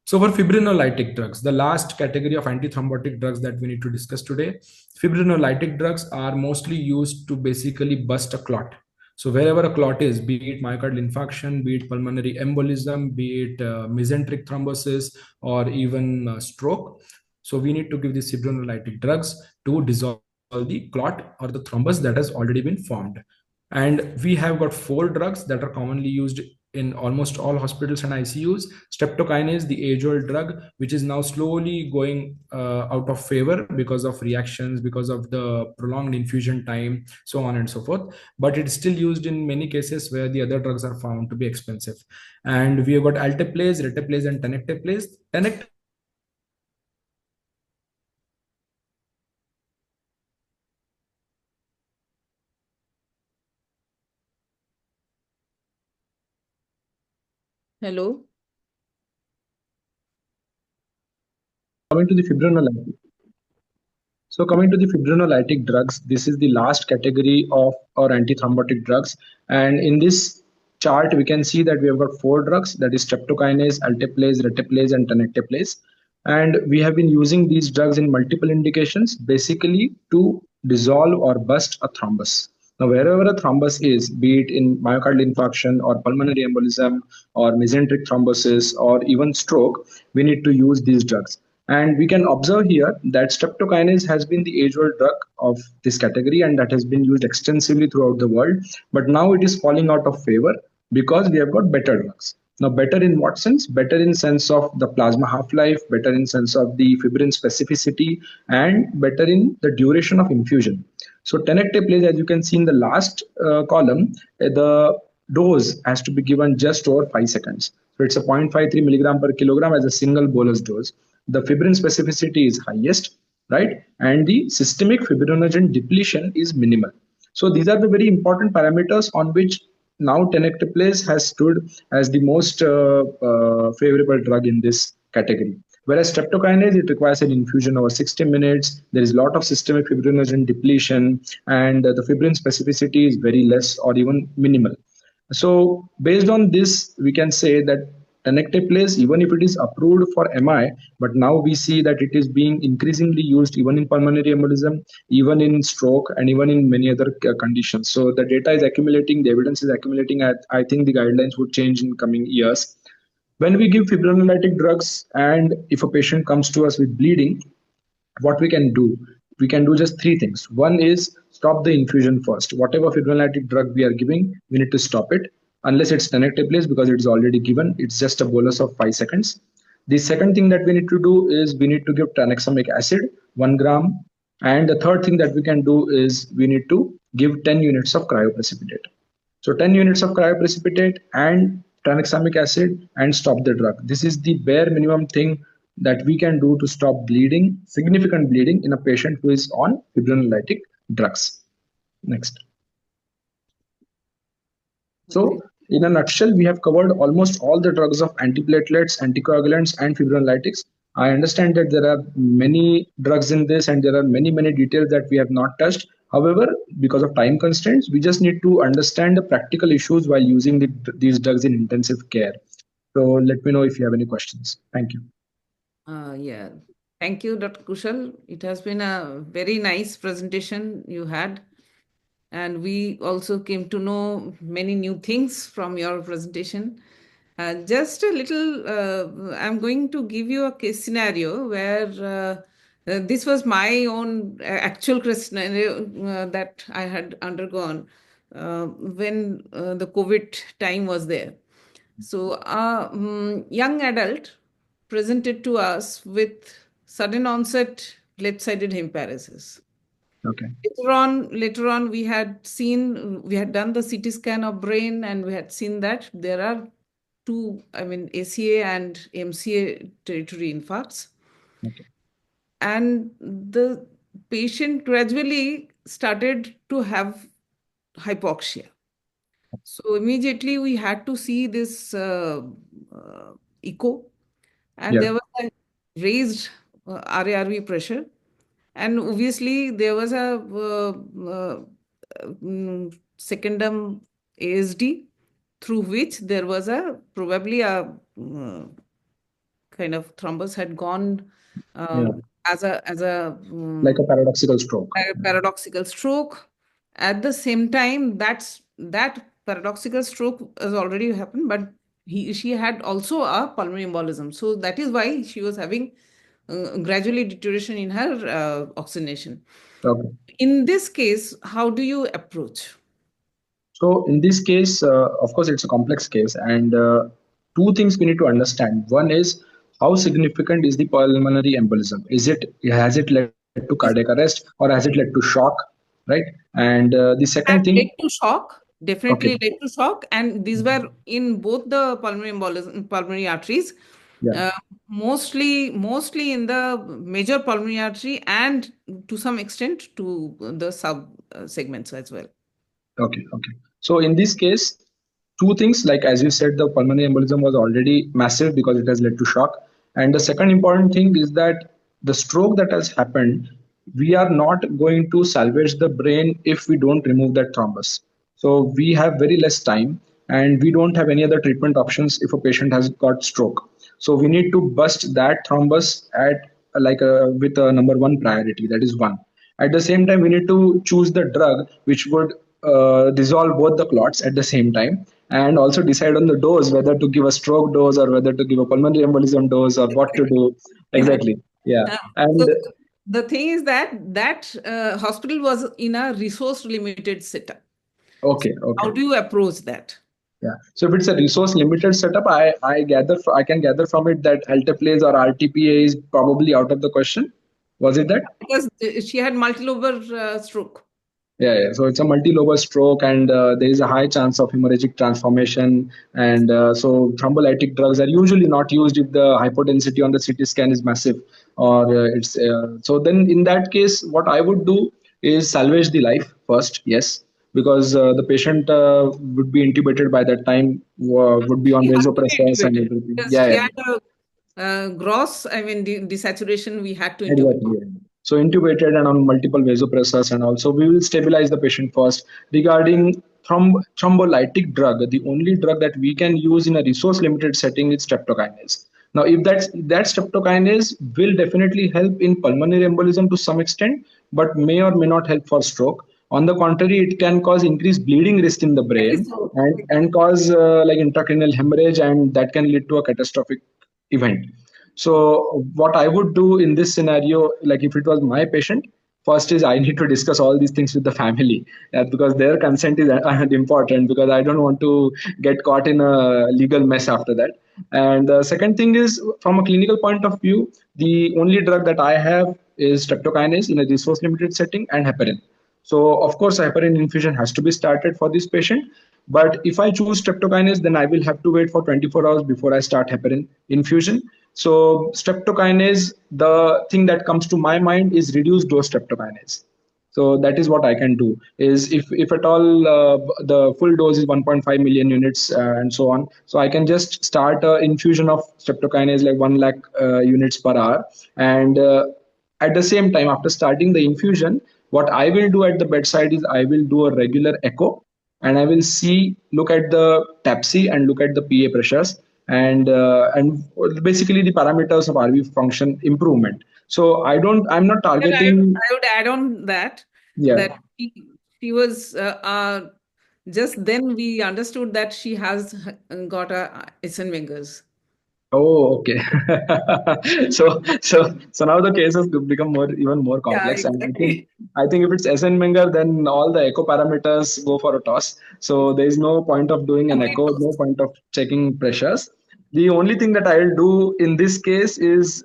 [SPEAKER 2] So for fibrinolytic drugs, the last category of antithrombotic drugs that we need to discuss today, fibrinolytic drugs are mostly used to basically bust a clot. So wherever a clot is, be it myocardial infarction, be it pulmonary embolism, be it mesenteric thrombosis, or even stroke. So we need to give these fibrinolytic drugs to dissolve the clot or the thrombus that has already been formed. And we have got 4 drugs that are commonly used in almost all hospitals and ICUs. Streptokinase, the age-old drug, which is now slowly going out of favor because of reactions, because of the prolonged infusion time, so on and so forth. But it's still used in many cases where the other drugs are found to be expensive. And we have got alteplase, reteplase, and tenecteplase.
[SPEAKER 1] Hello.
[SPEAKER 2] Coming to the fibrinolytic. So coming to the fibrinolytic drugs, this is the last category of our antithrombotic drugs. And in this chart, we can see that we have got 4 drugs, that is streptokinase, alteplase, reteplase, and tenecteplase. And we have been using these drugs in multiple indications, basically to dissolve or bust a thrombus. Now, wherever a thrombus is, be it in myocardial infarction or pulmonary embolism or mesenteric thrombosis or even stroke, we need to use these drugs. And we can observe here that streptokinase has been the age-old drug of this category and that has been used extensively throughout the world. But now it is falling out of favor because we have got better drugs. Now, better in what sense? Better in sense of the plasma half-life, better in sense of the fibrin specificity, and better in the duration of infusion. So, tenecteplase, as you can see in the last column, the dose has to be given just over 5 seconds. So, it's a 0.53 milligram per kilogram as a single bolus dose. The fibrin specificity is highest, right? And the systemic fibrinogen depletion is minimal. So these are the very important parameters on which now tenecteplase has stood as the most favorable drug in this category. Whereas streptokinase, it requires an infusion over 60 minutes. There is a lot of systemic fibrinogen depletion, and the fibrin specificity is very less or even minimal. So based on this, we can say that tenecteplase, even if it is approved for MI, but now we see that it is being increasingly used even in pulmonary embolism, even in stroke, and even in many other conditions. So the data is accumulating, the evidence is accumulating. I think the guidelines would change in coming years. When we give fibrinolytic drugs, and if a patient comes to us with bleeding, what we can do just 3 things. One is stop the infusion first. Whatever fibrinolytic drug we are giving, we need to stop it unless it's tenecteplase because it's already given. It's just a bolus of 5 seconds. The second thing that we need to do is we need to give tranexamic acid 1 gram, and the third thing that we can do is we need to give 10 units of cryoprecipitate. So 10 units of cryoprecipitate and tranexamic acid and stop the drug. This is the bare minimum thing that we can do to stop bleeding, significant bleeding in a patient who is on fibrinolytic drugs. Next. So in a nutshell, we have covered almost all the drugs of antiplatelets, anticoagulants, and fibrinolytics. I understand that there are many drugs in this and there are many details that we have not touched. However, because of time constraints, we just need to understand the practical issues while using these drugs in intensive care. So let me know if you have any questions. Thank you.
[SPEAKER 1] Yeah. Thank you, Dr. Kushal. It has been a very nice presentation you had. And we also came to know many new things from your presentation. Just a little, I'm going to give you a case scenario where this was my own actual case scenario that I had undergone when the COVID time was there. So, a young adult presented to us with sudden onset left-sided hemparesis.
[SPEAKER 2] Okay.
[SPEAKER 1] Later on, we had done the CT scan of brain, and we had seen that there are two, I mean, ACA and MCA territory infarcts.
[SPEAKER 2] Okay.
[SPEAKER 1] And the patient gradually started to have hypoxia. So immediately we had to see this echo, and
[SPEAKER 2] Yeah.
[SPEAKER 1] there was a raised RARV pressure, and obviously there was a secondum ASD, through which there was a probably a kind of thrombus had gone
[SPEAKER 2] Yeah.
[SPEAKER 1] as a
[SPEAKER 2] Like a paradoxical stroke.
[SPEAKER 1] paradoxical stroke. At the same time, that paradoxical stroke has already happened, but she had also a pulmonary embolism. So that is why she was having gradually deterioration in her oxygenation.
[SPEAKER 2] Okay.
[SPEAKER 1] In this case, how do you approach?
[SPEAKER 2] So in this case, of course, it's a complex case, and two things we need to understand. One is how significant is the pulmonary embolism? Has it led to cardiac arrest or has it led to shock, right? And the second
[SPEAKER 1] Had
[SPEAKER 2] thing,
[SPEAKER 1] led to shock,
[SPEAKER 2] okay,
[SPEAKER 1] definitely led to shock, and these were in both the pulmonary embolism, pulmonary arteries,
[SPEAKER 2] yeah.
[SPEAKER 1] uh, mostly in the major pulmonary artery, and to some extent to the sub segments as well.
[SPEAKER 2] Okay, okay. So in this case, two things, like as you said, the pulmonary embolism was already massive because it has led to shock. And the second important thing is that the stroke that has happened, we are not going to salvage the brain if we don't remove that thrombus. So we have very less time and we don't have any other treatment options if a patient has got stroke. So we need to bust that thrombus at with a number one priority, that is one. At the same time, we need to choose the drug which would dissolve both the clots at the same time, and also decide on the dose, whether to give a stroke dose or whether to give a pulmonary embolism dose or what to do
[SPEAKER 1] Yeah.
[SPEAKER 2] exactly. Yeah.
[SPEAKER 1] So
[SPEAKER 2] And
[SPEAKER 1] the thing is that hospital was in a resource limited setup. So
[SPEAKER 2] okay,
[SPEAKER 1] how
[SPEAKER 2] okay.
[SPEAKER 1] do you approach that?
[SPEAKER 2] Yeah. So if it's a resource limited setup, I can gather from it that alteplase or RTPA is probably out of the question. Was it that?
[SPEAKER 1] Because she had multilobar stroke.
[SPEAKER 2] Yeah, yeah. So it's a multilobar stroke, and there is a high chance of hemorrhagic transformation. And so thrombolytic drugs are usually not used if the hypodensity on the CT scan is massive, or it's so. Then in that case, what I would do is salvage the life first. Yes, because the patient would be intubated by that time, would be on
[SPEAKER 1] She had to be
[SPEAKER 2] vasopressors and
[SPEAKER 1] intubated
[SPEAKER 2] everything.
[SPEAKER 1] because
[SPEAKER 2] Yeah,
[SPEAKER 1] she
[SPEAKER 2] yeah.
[SPEAKER 1] had a gross, I mean, desaturation. We had to intubate.
[SPEAKER 2] Exactly. Yeah. So intubated and on multiple vasopressors, and also we will stabilize the patient first. Regarding thrombolytic drug, the only drug that we can use in a resource limited setting is streptokinase. Now, if that streptokinase will definitely help in pulmonary embolism to some extent, but may or may not help for stroke. On the contrary, it can cause increased bleeding risk in the
[SPEAKER 1] That is
[SPEAKER 2] brain
[SPEAKER 1] so.
[SPEAKER 2] and cause like intracranial hemorrhage, and that can lead to a catastrophic event. So what I would do in this scenario, like if it was my patient, first is I need to discuss all these things with the family, because their consent is important, because I don't want to get caught in a legal mess after that. And the second thing is, from a clinical point of view, the only drug that I have is streptokinase in a resource limited setting and heparin. So of course, heparin infusion has to be started for this patient. But if I choose streptokinase, then I will have to wait for 24 hours before I start heparin infusion. So streptokinase, the thing that comes to my mind is reduced dose streptokinase. So that is what I can do. Is if at all the full dose is 1.5 million units and so on, so I can just start a infusion of streptokinase like 1 lakh units per hour, and at the same time, after starting the infusion, what I will do at the bedside is I will do a regular echo, and I will look at the TAPSE and look at the PA pressures, and basically the parameters of RV function improvement. So I'm not
[SPEAKER 1] But I would,
[SPEAKER 2] targeting.
[SPEAKER 1] I would add on
[SPEAKER 2] Yeah.
[SPEAKER 1] that she was just then we understood that she has got a Eisenmenger's.
[SPEAKER 2] Oh, okay. So now the cases become even more
[SPEAKER 1] Yeah,
[SPEAKER 2] complex, and
[SPEAKER 1] exactly.
[SPEAKER 2] I think if it's SN Menger, then all the echo parameters go for a toss. So there is no point of doing an
[SPEAKER 1] Complete
[SPEAKER 2] echo,
[SPEAKER 1] loss.
[SPEAKER 2] no point of checking pressures. The only thing that I'll do in this case is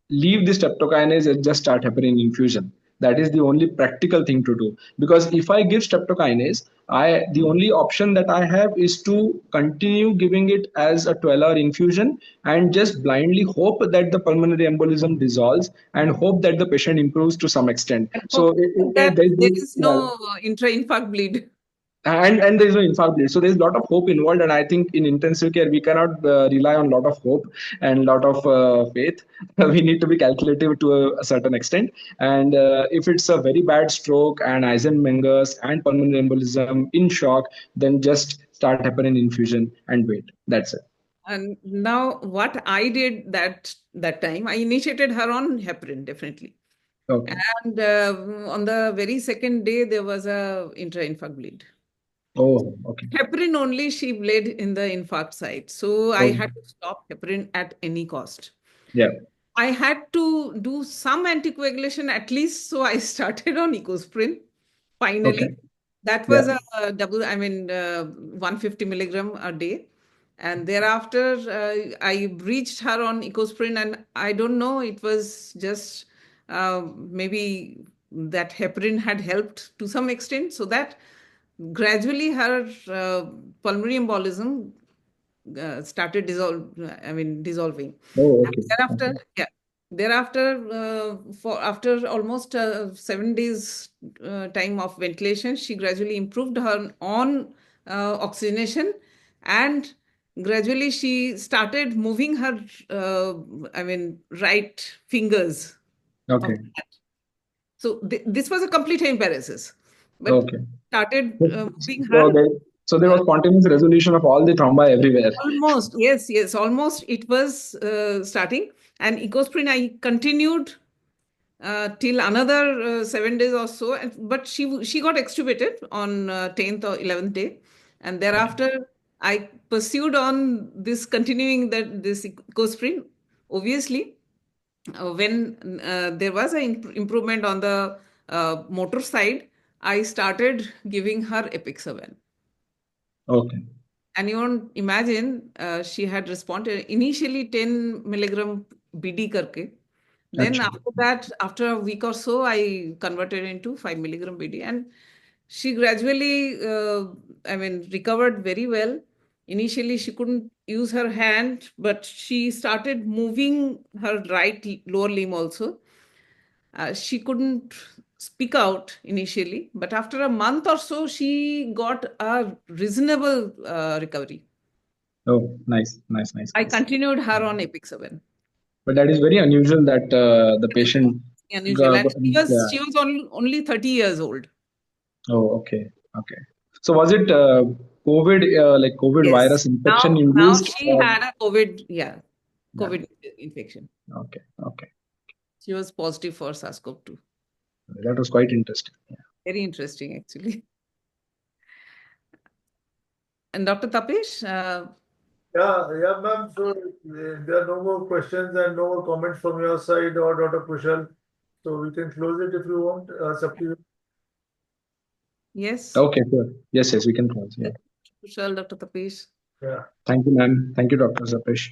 [SPEAKER 2] leave the streptokinase and just start heparin infusion. That is the only practical thing to do. Because if I give streptokinase, the only option that I have is to continue giving it as a 12-hour infusion and just blindly hope that the pulmonary embolism dissolves and hope that the patient improves to some extent.
[SPEAKER 1] And
[SPEAKER 2] So
[SPEAKER 1] that there is
[SPEAKER 2] yeah,
[SPEAKER 1] no intra-infarct bleed.
[SPEAKER 2] and there's no infarct bleed, so there's a lot of hope involved, and I think in intensive care we cannot rely on a lot of hope and a lot of faith. We need to be calculative to a certain extent, and if it's a very bad stroke and Eisenmenger's and pulmonary embolism in shock, then just start heparin infusion and wait. That's it.
[SPEAKER 1] And now what I did that time, I initiated her on heparin, definitely.
[SPEAKER 2] Okay.
[SPEAKER 1] And on the very second day, there was a intra-infarct bleed.
[SPEAKER 2] Oh, okay.
[SPEAKER 1] Heparin only, she bled in the infarct side. So I
[SPEAKER 2] Oh,
[SPEAKER 1] had to stop heparin at any cost.
[SPEAKER 2] yeah.
[SPEAKER 1] I had to do some anticoagulation at least. So I started on ecosprin,
[SPEAKER 2] Okay.
[SPEAKER 1] finally. That
[SPEAKER 2] Yeah.
[SPEAKER 1] was a double, 150 milligram a day. And thereafter, I reached her on ecosprin, and I don't know, it was just maybe that heparin had helped to some extent, so that gradually her pulmonary embolism started dissolving.
[SPEAKER 2] Oh,
[SPEAKER 1] And
[SPEAKER 2] okay.
[SPEAKER 1] thereafter,
[SPEAKER 2] Okay.
[SPEAKER 1] yeah, thereafter, for after almost 7 days time of ventilation, she gradually improved her on oxygenation, and gradually she started moving her, right fingers of
[SPEAKER 2] Okay.
[SPEAKER 1] that. So this was a complete paralysis, but
[SPEAKER 2] Okay.
[SPEAKER 1] started moving her.
[SPEAKER 2] So there
[SPEAKER 1] Uh,
[SPEAKER 2] was spontaneous resolution of all the thrombi everywhere.
[SPEAKER 1] Almost, yes, yes, almost. It was starting, and ecosprin I continued till another 7 days or so. But she got extubated on 10th or 11th day, and
[SPEAKER 2] Okay.
[SPEAKER 1] thereafter I pursued on this continuing this ecosprin. Obviously, when there was an improvement on the motor side, I started giving her Epic 7.
[SPEAKER 2] Okay.
[SPEAKER 1] And you won't imagine, she had responded initially 10 milligram BD karke. Then
[SPEAKER 2] Acha.
[SPEAKER 1] after that, after a week or so, I converted into 5 milligram BD, and she gradually, recovered very well. Initially, she couldn't use her hand, but she started moving her right lower limb also. She couldn't speak out initially, but after a month or so, she got a reasonable recovery.
[SPEAKER 2] Oh, nice, nice, nice,
[SPEAKER 1] I
[SPEAKER 2] nice.
[SPEAKER 1] continued her on Epic 7.
[SPEAKER 2] But that is very unusual that the patient.
[SPEAKER 1] Unusual. And
[SPEAKER 2] Yeah.
[SPEAKER 1] she was only 30 years old.
[SPEAKER 2] Oh, okay. Okay. So was it COVID, like COVID
[SPEAKER 1] Yes.
[SPEAKER 2] virus infection
[SPEAKER 1] Now
[SPEAKER 2] induced?
[SPEAKER 1] she had a COVID, yeah,
[SPEAKER 2] Yeah.
[SPEAKER 1] COVID infection.
[SPEAKER 2] Okay. Okay.
[SPEAKER 1] She was positive for SARS-CoV-2.
[SPEAKER 2] That was quite interesting. Yeah.
[SPEAKER 1] Very interesting, actually. And Dr. Tapesh,
[SPEAKER 3] Yeah, yeah, ma'am. So there are no more questions and no more comments from your side or Dr. Kushal. So we can close it if you want. It's up to you.
[SPEAKER 1] yes,
[SPEAKER 2] Okay. Sure. Yes. Yes. We can close. Yeah.
[SPEAKER 1] Kushal, Dr. Tapesh.
[SPEAKER 3] Yeah.
[SPEAKER 2] Thank you, ma'am. Thank you, Dr. Zapesh.